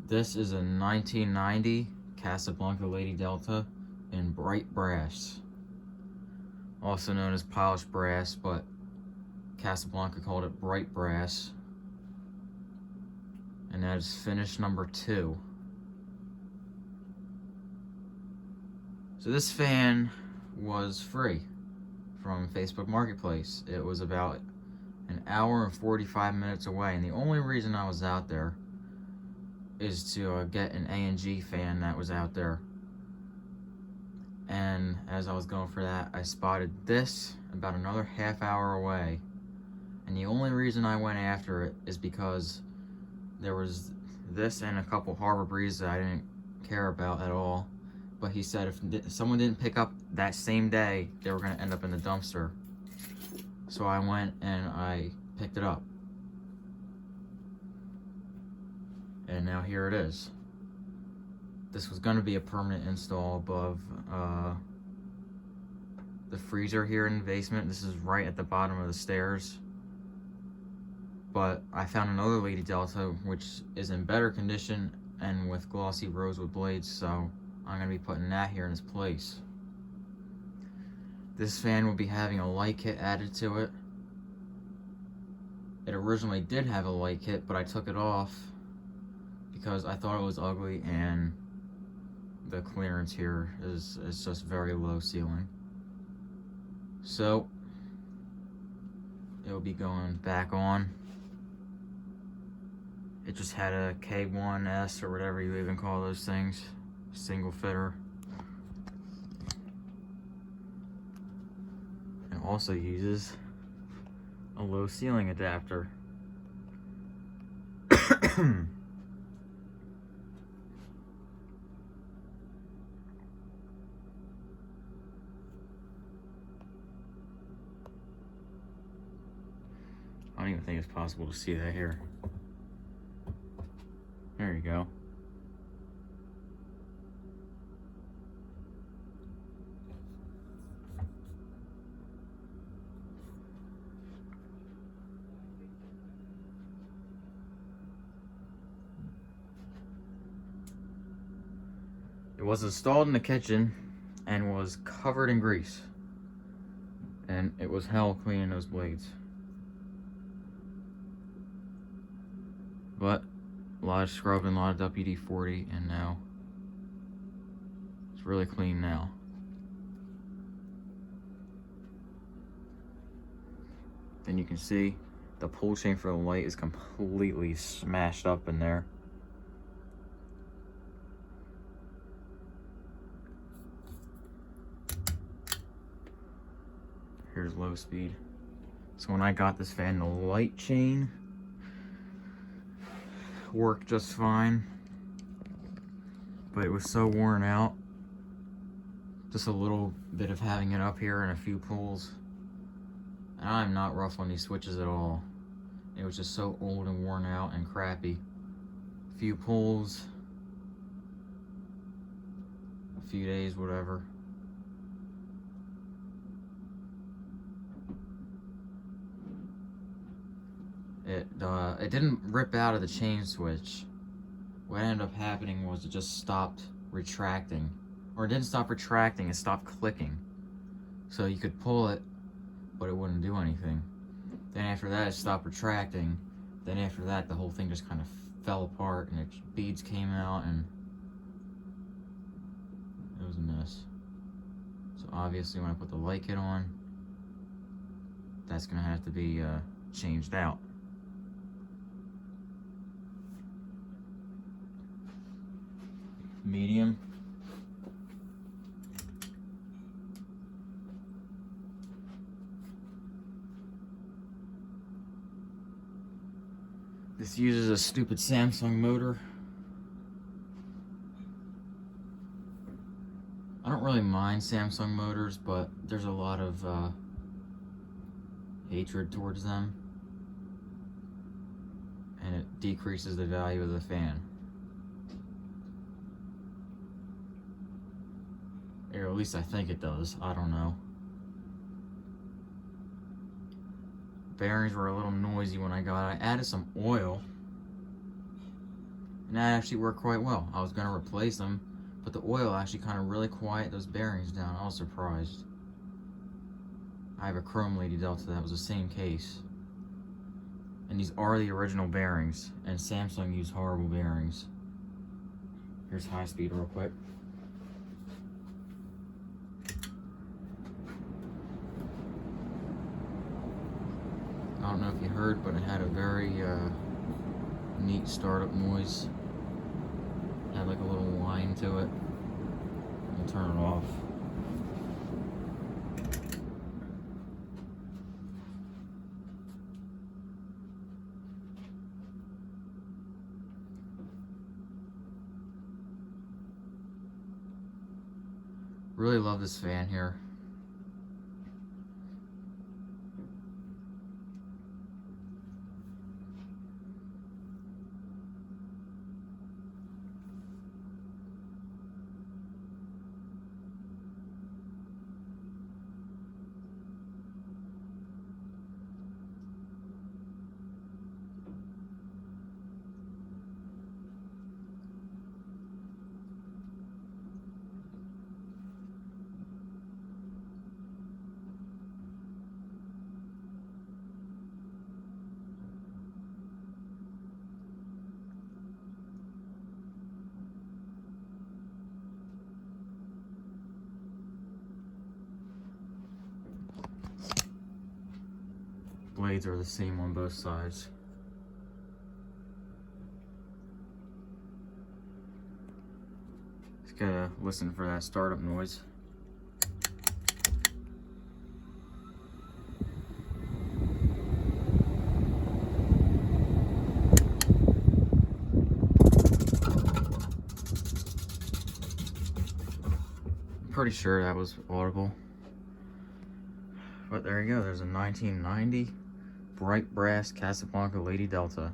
This is a 1990 Casablanca Lady Delta in bright brass, also known as polished brass, but Casablanca called it bright brass, and that is finish number 2. So this fan was free from Facebook Marketplace. It was about an hour and 45 minutes away, and the only reason I was out there is to get an A&G fan that was out there. And as I was going for that, I spotted this about another half hour away, and the only reason I went after it is because there was this and a couple Harbor Breeze that I didn't care about at all, but he said if someone didn't pick up that same day, they were going to end up in the dumpster. So I went and I picked it up, and now here it is. This was going to be a permanent install above the freezer here in the basement. This is right at the bottom of the stairs. But I found another Lady Delta, which is in better condition and with glossy rosewood blades, so I'm going to be putting that here in its place. This fan will be having a light kit added to it. It originally did have a light kit, but I took it off because I thought it was ugly, and the clearance here is just very low ceiling. So it will be going back on. It just had a K1S or whatever you even call those things, single fitter. It also uses a low ceiling adapter. I don't even think it's possible to see that here. There you go. It was installed in the kitchen and was covered in grease. And it was hell cleaning those blades. But a lot of scrubbing, a lot of WD-40, and now it's really clean now. And you can see the pull chain for the light is completely smashed up in there. Here's low speed. So when I got this fan, the light chain worked just fine, but it was so worn out. Just a little bit of having it up here and a few pulls. And I'm not rough on these switches at all. It was just so old and worn out and crappy. A few pulls, a few days, whatever. It didn't rip out of the chain switch. What ended up happening was it just stopped retracting. Or it didn't stop retracting, it stopped clicking. So you could pull it, but it wouldn't do anything. Then after that, it stopped retracting. Then after that, the whole thing just kind of fell apart, and its beads came out, and it was a mess. So obviously when I put the light kit on, that's gonna have to be changed out. Medium. This uses a stupid Samsung motor. I don't really mind Samsung motors, but there's a lot of hatred towards them, and it decreases the value of the fan. Or at least I think it does. I don't know. Bearings were a little noisy when I got it. I added some oil, And that actually worked quite well. I was going to replace them, but the oil actually kind of really quieted those bearings down. I was surprised. I have a chrome Lady Delta that was the same case. And these are the original bearings, and Samsung used horrible bearings. Here's high speed real quick. I don't know if you heard, but it had a very neat startup noise. It had like a little whine to it. I'll turn it off. Really love this fan here. Blades are the same on both sides. Just gotta listen for that startup noise. I'm pretty sure that was audible. But there you go, there's a 1990 bright brass Casablanca Lady Delta.